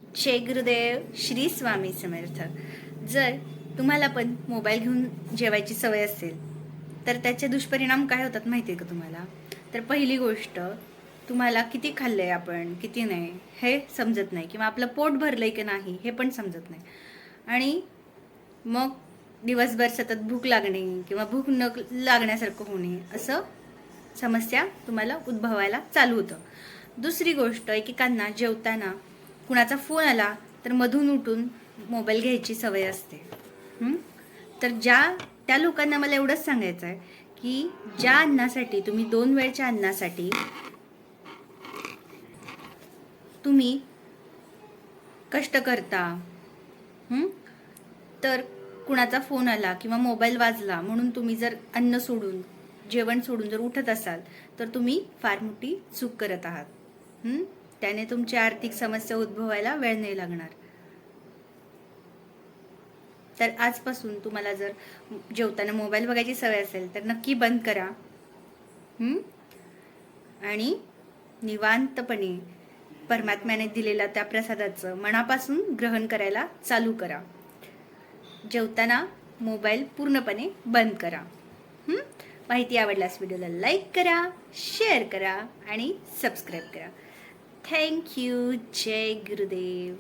जय गुरुदेव, श्री स्वामी समर्थ. जर तुम्हाला पण मोबाईल घेऊन जेवायची सवय असेल तर त्याचे दुष्परिणाम काय होतात माहिती आहे का तुम्हाला? तर पहिली गोष्ट, तुम्हाला किती खाल्लंय आपण किती नाही हे समजत नाही, किंवा आपलं पोट भरलंय की नाही हे पण समजत नाही. आणि मग दिवसभर सतत भूक लागणे किंवा भूक न लागण्यासारखं होणे, असं समस्या तुम्हाला उद्भवायला चालू होतं. दुसरी गोष्ट, एकेकांना जेवताना कुणाचा फोन आला तर मधून उठून मोबाईल घ्यायची सवय असते. तर त्या लोकांना मला एवढंच सांगायचं आहे की ज्या अन्नासाठी तुम्ही 2 वेळच्या अन्नासाठी तुम्ही कष्ट करता, तर कुणाचा फोन आला किंवा मोबाईल वाजला म्हणून तुम्ही जर अन्न सोडून जेवण सोडून जर उठत असाल तर तुम्ही फार मोठी चूक करत आहात. त्याने तुमची आर्थिक समस्या उद्भवायला वेळ नाही लागणार. तर आजपासून तुम्हाला जर जेवताना मोबाईल बघायची सवय असेल तर नक्की बंद करा. आणि निवांतपणे परमात्म्याने दिलेल्या त्या प्रसादाचं मनापासून ग्रहण करायला चालू करा. जेवताना मोबाईल पूर्णपणे बंद करा. माहिती आवडल्यास व्हिडिओला लाईक करा, शेअर करा आणि सबस्क्राईब करा. थँक्यू. जय गुरुदेव.